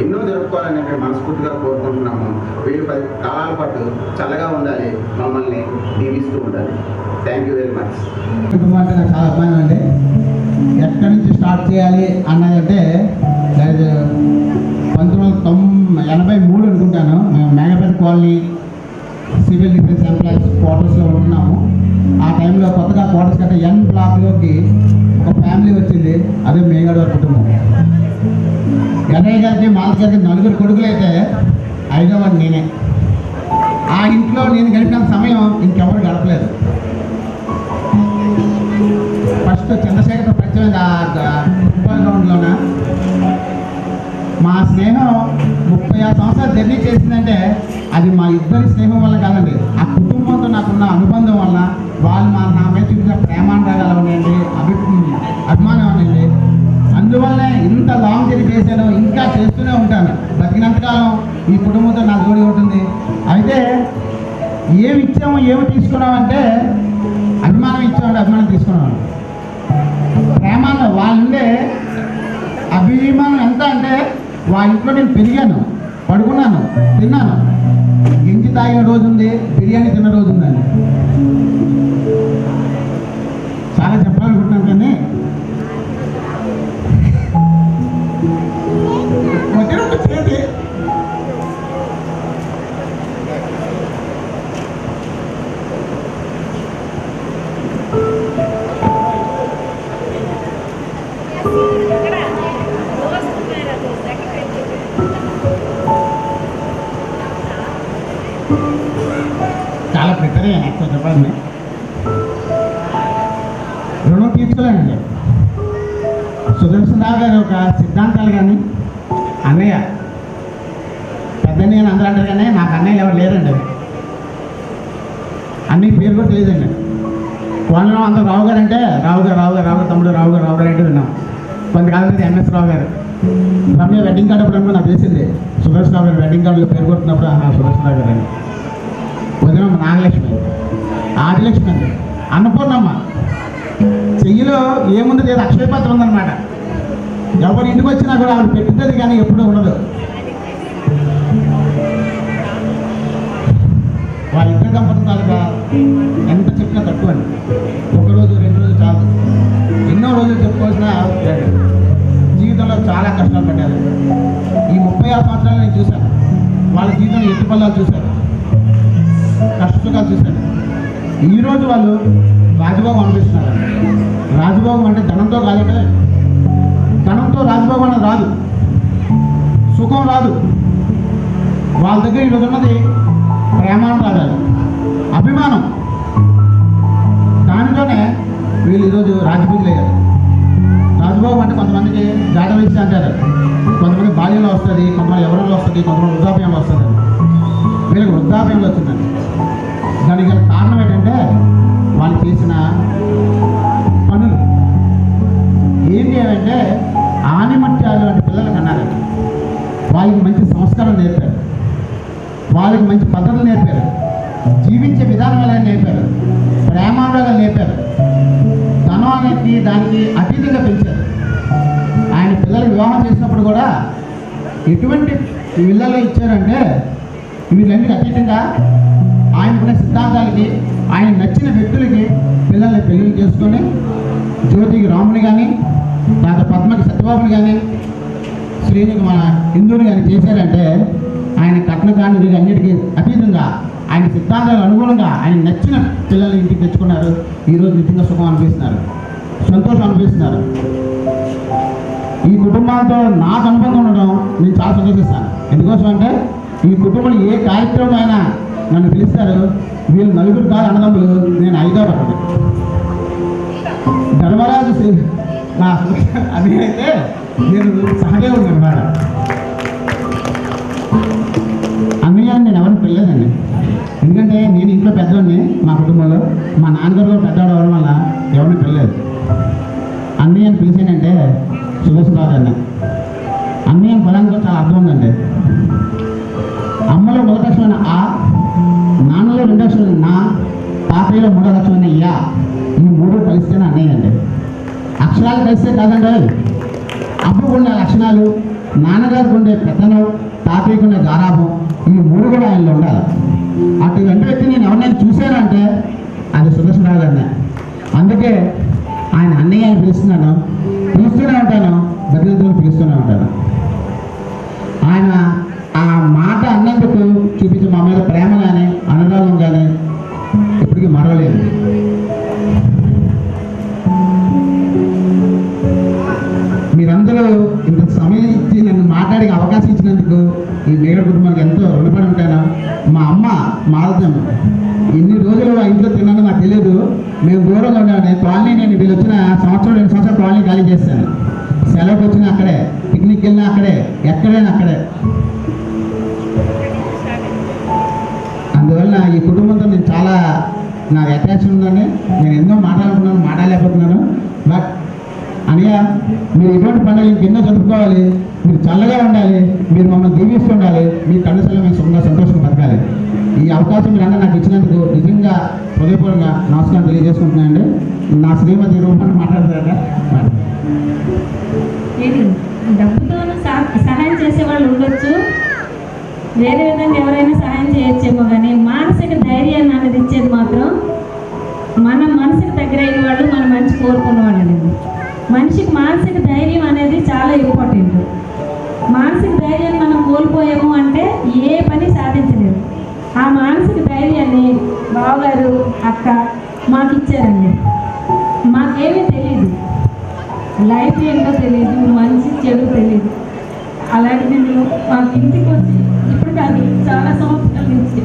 ఎన్నో జరుపుకోవాలని మేము మనస్ఫూర్తిగా కోరుకుంటున్నాము. వీళ్ళు 10 కాలాల పాటు చల్లగా ఉండాలి, మమ్మల్ని దీవిస్తూ ఉండాలి. Thank you very much. కుటుంబం అంటే నాకు చాలా అభిమానం అండి. ఎక్కడి నుంచి స్టార్ట్ చేయాలి అన్నదంటే 1983 అనుకుంటాను. మేము మేఘపేట కాలనీ సివిల్ డిఫెన్స్ ఎంప్లాయీస్ క్వార్టర్స్లో ఉంటున్నాము. ఆ టైంలో కొత్తగా క్వార్టర్స్ కంటే ఎన్ బ్లాక్లోకి ఒక ఫ్యామిలీ వచ్చింది. అదే మేఘాడ వారి కుటుంబం. గణయ్య గారికి, మాలతి గారికి 4 కొడుకులు అయితే 5వ వాడు నేనే. ఆ ఇంట్లో నేను గడిపిన సమయం ఇంకెవరు గడపలేదు. ఫస్ట్ చంద్రశేఖర్ పరిచయం ఫుట్బాల్ గ్రౌండ్లోన. మా స్నేహం 36 సంవత్సరాలు జర్నీ చేసిందంటే అది మా ఇద్దరి స్నేహం వల్ల కాదండి, ఆ కుటుంబంతో నాకున్న అనుబంధం వల్ల. వాళ్ళు నా మీద చూపించిన ప్రేమానురాగాలు అవనండి, అభిమానం అనండి. అందువల్లనే ఇంత లాంగ్ జర్నీ చేశాను, ఇంకా చేస్తూనే ఉంటాను. బతికినంతకాలం ఈ కుటుంబంతో నా జోడి ఉంటుంది. అయితే ఏమి ఇచ్చామో ఏమి తీసుకున్నామంటే అభిమానం ఇచ్చామంటే అభిమానం తీసుకున్నాము. ప్రేమాన్ని వాళ్ళుండే అభిమానం ఎంత అంటే వాళ్ళ ఇంట్లో నేను పెరిగాను, పడుకున్నాను, తిన్నాను. గింజి తాగిన రోజు ఉంది, బిర్యానీ తిన్న రోజు ఉందండి. చాలా చెప్పాలనుకుంటున్నాను కానీ చాలా ప్రిపేర్ అయ్యాను ఎక్కువ చెప్పాలని. రుణం తీర్చుకోలేనండి. సుదర్శన్ రావు గారి ఒక సిద్ధాంతాలు కానీ అన్నయ్య పెద్దన్నయ్య అందరూ అంటారు కానీ నాకు అన్నయ్యలు ఎవరు లేరండి. అన్నయ్య పేరు కూడా తెలియదండి. వాళ్ళలో అందరూ రావు గారు అంటే రావు గారు తమ్ముడు రావు గారు అంటే విన్నాం. కొంతకాలం మీద ఎంఎస్ రావు గారు రమ్య వెడ్డింగ్ కార్డు అప్పుడు నాకు తెలిసింది. సుదర్శన్ రావు గారు వెడ్డింగ్ కార్డులో పేరు కొడుతున్నప్పుడు సుదర్శన్ రావు గారు అని. ఉదయం నాగలక్ష్మి, ఆదిలక్ష్మి అండి, అన్నపూర్ణమ్మ. చెయ్యిలో ఏముంది లేదు, అక్షయపాత్ర ఉందన్నమాట. ఎవరి ఇంటికి వచ్చినా కూడా ఆవిడ పెట్టుతుంది కానీ ఎప్పుడూ ఉండదు. వాళ్ళిద్దరి దంపతులు తాలూకా ఎంత చెప్పినా తక్కువ అండి. ఒకరోజు 2 రోజులు చాలు, ఎన్నో రోజులు చెప్పుకోవాల్సిన జీవితంలో చాలా కష్టాలు పడ్డారు. ఈ 36 సంవత్సరాలు నేను చూశాను. వాళ్ళ జీవితంలో ఎత్తి పల్లాలు చూశాను, కష్టసుఖాలు చూశాను. ఈరోజు వాళ్ళు రాజభోగం అనిపిస్తున్నారు. రాజభోగం అంటే ధనంతో కాదంటే, ధనంతో రాజభోగం అనేది రాదు, సుఖం రాదు. వాళ్ళ దగ్గర ఈరోజు ఉన్నది ప్రేమానురాగాలు, అభిమానం. దానితోనే వీళ్ళు ఈరోజు రాజభోగులు అయ్యారు. రాజభోగం అంటే కొంతమందికి జాట వేసి అంటారు, కొంతమంది బాల్యంలో వస్తుంది, కొంతమంది ఎవరిలో వస్తుంది, కొంతమంది వృద్ధాప్యంలో వస్తుంది. వీళ్ళకి వృద్ధాప్యంలో వచ్చిందండి. దానికి గల కారణం ఏంటంటే వాళ్ళు చేసిన పనులు ఏంటి అంటే ఆనిమత్యాలు అంటే పిల్లలకు అన్నారండి. వాళ్ళకి మంచి సంస్కారం నేర్పారు, వాళ్ళకి మంచి పద్ధతులు నేర్పారు, జీవించే విధానం ఎలా నేర్పారు, ప్రేమానురాగాలు నేర్పారు, ధనానికి దానికి అతీతంగా పెంచారు. ఆయన పిల్లలు వివాహం చేసినప్పుడు కూడా ఎటువంటి పిల్లలు ఇచ్చారంటే వీళ్ళందరికీ అతీతంగా ఆయనకున్న సిద్ధాంతాలకి, ఆయన నచ్చిన వ్యక్తులకి పిల్లల్ని పెళ్లి చేసుకొని జ్యోతికి రాముని కానీ, లేకపోతే పద్మకి సత్యబాబుని కానీ, శ్రీనికి మన హిందువుని కానీ చేశారంటే ఆయన కట్న కాని అన్నిటికీ అతీతంగా ఆయన సిద్ధాంతాలకు అనుగుణంగా ఆయన నచ్చిన పిల్లల్ని ఇంటికి తెచ్చుకున్నారు. ఈరోజు నిజంగా సుఖం అనిపిస్తున్నారు, సంతోషం అనిపిస్తున్నారు. ఈ కుటుంబాలతో నాకు అనుబంధం ఉండడం నేను చాలా సంతోషిస్తాను. ఎందుకోసం అంటే ఈ కుటుంబంలో ఏ కార్యక్రమం అయినా నన్ను పిలుస్తారు. వీళ్ళు నలుగురు కాదు అన్నదమ్ములు, నేను 5వ ఒకటి. ధర్మరాజు నా అది అయితే నేను సహదేవుడు అనమాట. అన్నయ్య నేను ఎవరిని పిల్లలేదండి, ఎందుకంటే నేను ఇంట్లో పెద్దవాడిని. మా కుటుంబంలో మా నాన్నగారు కూడా పెద్దవాడు అవ్వడం వల్ల ఎవరిని పిల్లలేదు. అన్నయ్యని పిలిచానంటే సుదర్శన్ రావు గారిని. అన్నయ్య పదానికి చాలా అర్థం ఉందండి. అమ్మలో మొదటి అక్షరమైన ఆ, నాన్నలో 2వ అక్షరమైన నా, తాతయ్యలో 3వ అక్షరమైన యా. ఈ 3 కలిస్తేనే అన్నయ్య అండి. అక్షరాలు కలిస్తే కాదండి, అబ్బకు ఉండే లక్షణాలు, నాన్నగారికి ఉండే పెత్తనం, తాతయ్యకు ఉండే గారాభం, ఈ 3 కూడా ఆయనలో ఉండాలి. అటువంటి వ్యక్తి నేను ఎవరినైనా చూశానంటే అది సుదర్శన్ రావు గారినే. అందుకే ఆయన అన్నయ్య అని పిలుస్తున్నాను, పిలుస్తూనే ఉంటాను, బదిలీతో పిలుస్తూనే ఉంటాను. ఆయన ఆ మాట అన్నందుకు చూపించే మా మీద ప్రేమ కానీ అనురాగం కానీ ఇప్పటికీ మరవలేదు. మీరందరూ ఇంత సమయం ఇచ్చి నన్ను మాట్లాడే అవకాశం ఇచ్చినందుకు ఈ మేగడ కుటుంబానికి ఎంతో రుణపడి ఉంటాను. మా అమ్మ మాలతమ్మ ఎన్ని రోజులు ఆ ఇంట్లో తిన్నానో నాకు తెలియదు. మేము దూరంగా ఉండాలి. కాలనీ నేను వీళ్ళు వచ్చిన 2 సంవత్సరాలు కాలనీ ఖాళీ చేశాను. సెలవుకి వచ్చినా అక్కడే, పిక్నిక్ వెళ్ళినా అక్కడే, ఎక్కడైనా అక్కడే. అందువల్ల ఈ కుటుంబంతో నేను చాలా నాకు అటాచ్ ఉందని నేను ఎన్నో మాట్లాడుకున్నాను, మాట్లాడలేకపోతున్నాను. బట్ అనియా మీరు ఇటువంటి పండుగలు ఇంకెన్నో జరుపుకోవాలి, మీరు చల్లగా ఉండాలి, మీరు మమ్మల్ని దీవిస్తూ ఉండాలి, మీ కండిషన్లో మేము సుఖంగా సంతోషంగా బతకాలి. ఈ అవకాశం మీరు అన్న నాకు ఇచ్చినందుకు నిజంగా హృదయపూర్వకంగా నమస్కారం తెలియజేసుకుంటున్నానండి. నా శ్రీమతి రూపాన్ని మాట్లాడతారా? డబ్బుతోనూ సహాయం చేసేవాళ్ళు ఉండొచ్చు, వేరే విధంగా ఎవరైనా సహాయం చేయొచ్చేమో, కానీ మానసిక ధైర్యాన్ని అనేది ఇచ్చేది మాత్రం మన మనసుకు దగ్గరైన వాళ్ళు, మన మంచి కోరుకున్న వాళ్ళు అనేది. మనిషికి మానసిక ధైర్యం అనేది చాలా ఇంపార్టెంట్. మానసిక ధైర్యాన్ని మనం కోల్పోయాము అంటే ఏ పని సాధించలేము. ఆ మానసిక ధైర్యాన్ని బావగారు, అక్క మాకు ఇచ్చారండి. మాకేమీ తెలియదు, లైఫ్ ఏంటో తెలియదు, మంచి చెడు తెలియదు. అలాంటి నేను మాకు ఇంటికి వచ్చి ఇప్పుడు కాదు చాలా సంవత్సరాల నుంచి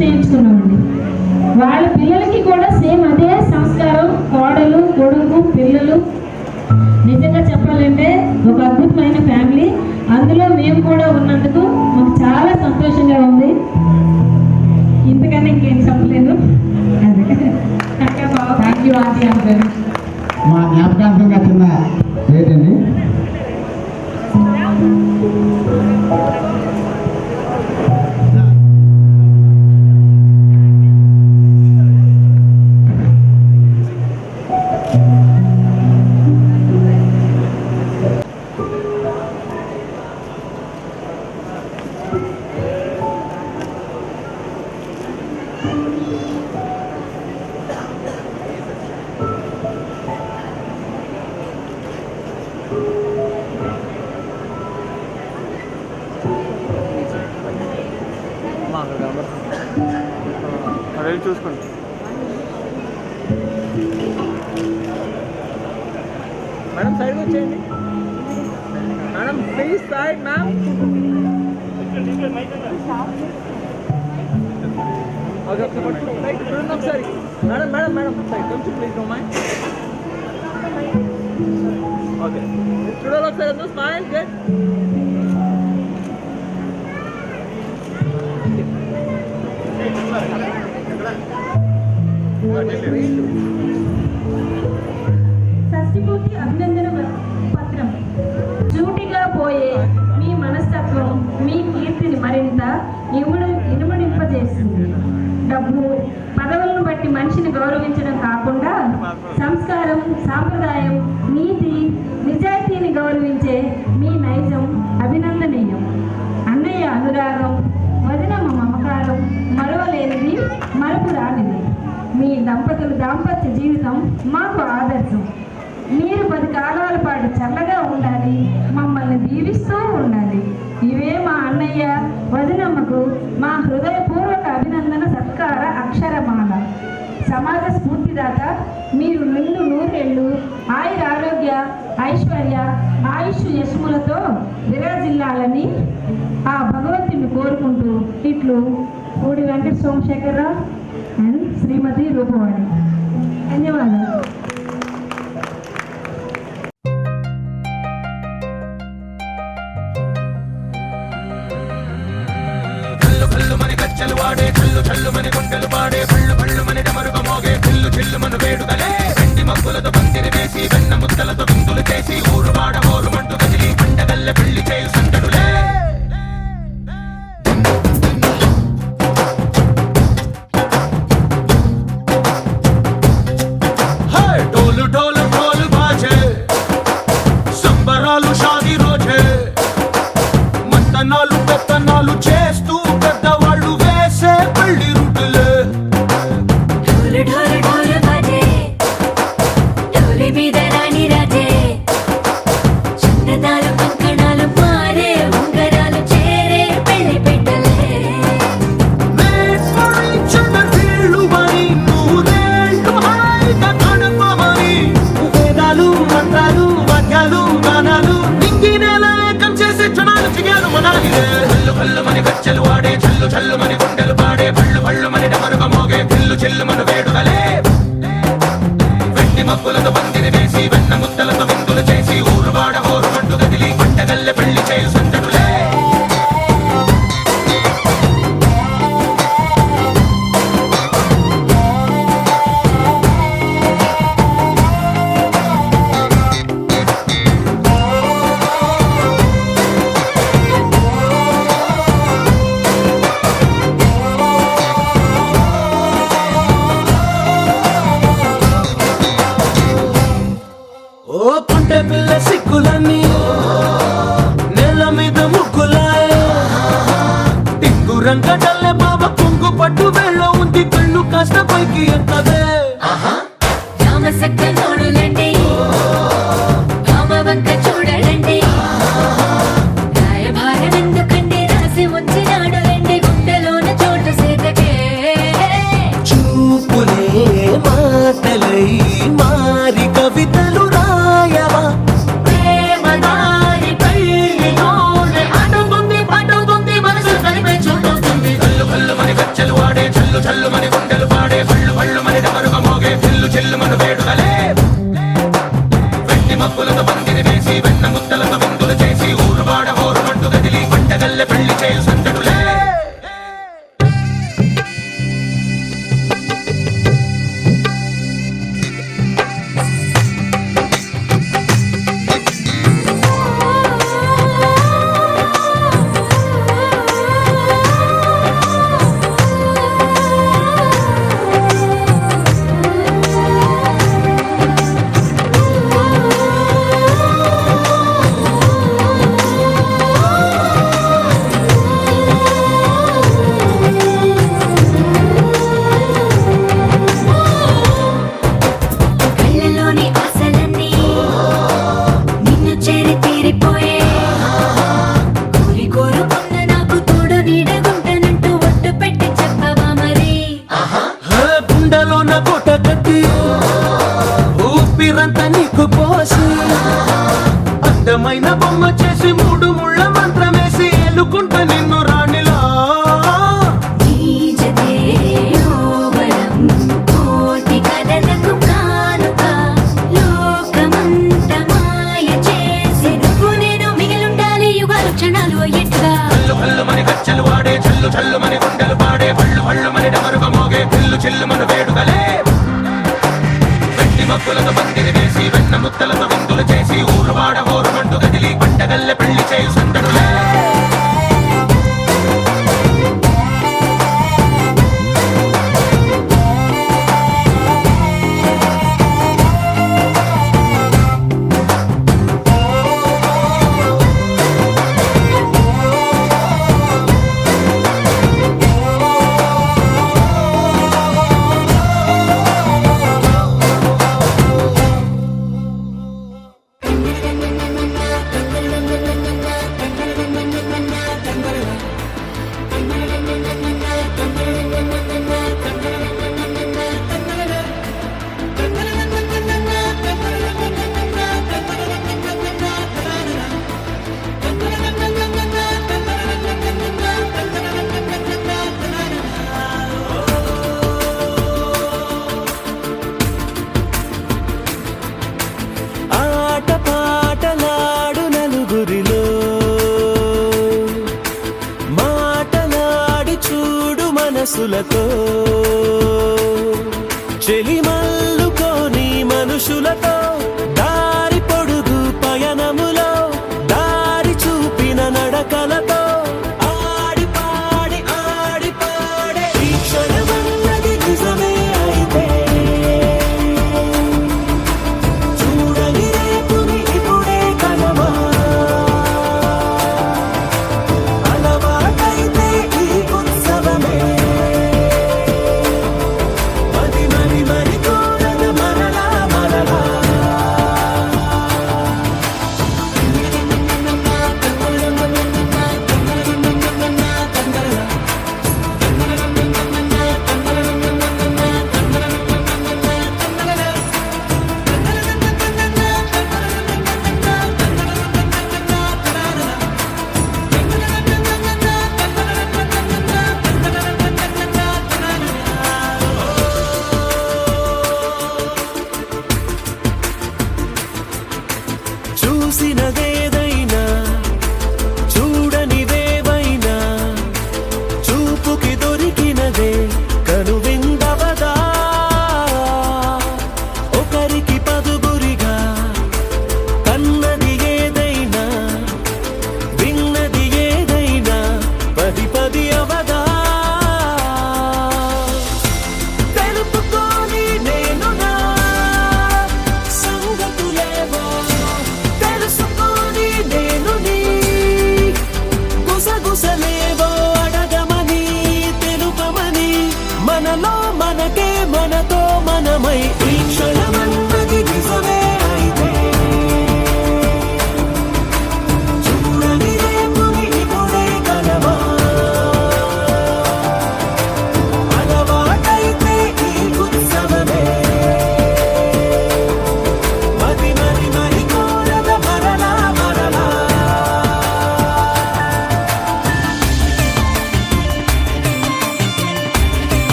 నేర్చుకున్నామండి. వాళ్ళ పిల్లలకి కూడా సేమ్ అదే సంస్కారం, కోడలు, కొడుకు, పిల్లలు. నిజంగా చెప్పాలంటే ఒక అద్భుతమైన ఫ్యామిలీ. అందులో మేము కూడా ఉన్నందుకు మాకు చాలా సంతోషంగా ఉంది. ఇంతకన్నా ఇంకేం చెప్పలేదు. Thank you aunty uncle. మా జ్ఞాపకార్థంగా చిన్న ఏంటండి అదే చూసుకోండి. మేడం సైడ్ వచ్చేయండి. Madam please side ma'am. Okay right చూడండి ఒకసారి. మేడం మేడం మేడం సైడ్ కొంచెం ప్లీజ్ నో మైండ్. ఓకే చూడాలి ఒకసారి. అందరూ స్మైల్ గుడ్. షష్ఠిపూర్తి అభినందన పత్రం. చూటిగా పోయే మీ మనస్తత్వం మీ కీర్తిని మరింత ఇనుమడింపజేసింది. డబ్బు పదవులను బట్టి మనిషిని గౌరవించడం కాకుండా సంస్కారం, సాంప్రదాయం, నీతి, నిజాయితీని గౌరవించే మీ నైజం అభినందనీయం. అన్నయ్య అనురాగం, వదినమ్మ మమకారం మరవలేనిది, మరపు రానిది. మీ దంపతుల దాంపత్య జీవితం మాకు ఆదర్శం. మీరు 10 కాలాల పాటు చల్లగా ఉండాలి, మమ్మల్ని దీవిస్తూ ఉండాలి. ఇవే మా అన్నయ్య వదినమ్మకు మా హృదయపూర్వక అభినందన సత్కార అక్షరమాల. సమాజ స్ఫూర్తిదాత మీరు నిండు నూరేళ్ళు ఆయురారోగ్య ఐశ్వర్య ఆయుష్ యశములతో విరాజిల్లాలని ఆ భగవంతుని కోరుకుంటూ ఇట్లు ఊడి వెంకట సోమశేఖరరావు అండ్ శ్రీమతి రూపవాణి. ధన్యవాదాలు. చల్లు వాడే చల్లు చల్లు మని గుండెలు పాడే పళ్ళు పళ్ళు మని డమరుగ మోగే చిల్లు చిల్లు మను వేడుదలే. వెండి మబ్బులతో పందిరి వేసి వెన్న ముద్దలతో విందులు చేసి ఊరు వాడ మోరు మంటు కదిలి పండగల్ల పెళ్లి చేయు సందడులే. డోలు డోలు డోలు బాజే సంబరాలు షాదీ రోజే మంతనాలు పెత్తనాలు చేస్తూ పెద్దవాళ్ళు వేసే పెళ్లి రుటులే. ఢోలు ఢోలు ఢోలు బాజే ఢోలి మీద రాణి రాజే చందనాలు కంకణాలు మారే ఉంగరాలు చేరే పెళ్లి పెట్టలే. వీళ్ళు మరి నూరేళ్ళు హాయిగా గడపమని వేదాలు మంత్రాలు వాక్యాలు గానాలు నింగి నేల ఏకం చేసి క్షణాలు చిగాలు మనాలిదే. కళ్ళు కళ్ళు మని గజ్జలు వాడే చల్లు చల్లు మని గుండెలు పాడే పళ్ళు పళ్ళు మని డమరుగ మోగే చిల్లు చిల్లు మను వేడుదలే. వెండి మబ్బులతో పందిరి వేసి వెన్న ముద్దలతో విందులు చేసి ఊరు వాడ హోరు మంటు కదిలి పంటగల్లె పెళ్లి చేయు సందడులే. ఓ పుంటె పిల్ల సిక్కులన్నీ నేల మీద ముగ్గులాయ టింగు రంగడల్లె బాబ కొంగు పట్టు వెళ్ళ ఉంది కళ్ళు కాస్త పైకి ఎత్తదే. రామసక్క నోడులండి రామవంక చూడలండి రాయభారం ఎందుకండి రాసి ఉంచినాడు రండి గుండెలోన చోటు సేతకే. చూపులే మాటలై మారి కవితలు రాయవా ప్రేమ దారి పెళ్లిలోనే అడుగుంది పడుతుంది మనసు కలిపే చూడుతుంది. కళ్ళు కళ్ళు మని గజ్జలు వాడే పండగల్లె పెళ్లి చేయు సందడులే. కళ్ళలోని ఆశలన్నీ నిన్ను చేరి తీరిపోయే కోరి కోరుకున్న నాకు తోడు నీడగుంటనంటూ ఒట్టు పెట్టి చెప్పవా మరి గుండెలోన కోట కట్టి ఊపిరంతా నీకు పోసి అందమైన బొమ్మ చేసి మూడు ముళ్ళ మంత్రమేసి ఎలుకుంటా నిన్ను రాణిలా. నీ జతే ఓవరం కోటి కథలకు కానుక లోకమంత మాయ చేసి నువ్వు నేను మిగిలుండాలి యుగాలు క్షణాలు అయ్యేట్టుగా. కళ్ళు కళ్ళు మని గచ్చలు వాడే చల్లు చల్లు మని గుండెలు పాడే పళ్ళు పళ్ళు మని డమరుగా మోగే పిల్లు చిల్లు మన వేడుకలే. వెండి మక్కులతో పందిరి వేసి వెన్న ముద్దలతో విందులు చేసి ఊరు వాడ హోరు మంటూ కదిలి పండగల్లె పెళ్లి చేయు సందడులే. ఆట పాటలాడు నలుగురిలో మాటలాడి చూడు మనసులతో చెలిమల్లుకోని మనుషులతో దారి పొడుగు పయనములో దారి చూపిన నడకలతో ఆడి పాడి ఈ క్షణమన్నది నిజమే అయితే చూడని రేపుని ఇప్పుడే కలవా. అలవాటైతే ఈ ఉత్సవమే మరి మరి మరి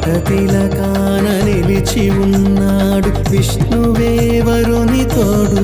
వటతిలకాన నిలిచి ఉన్నాడు విష్ణువే వరుని తోడు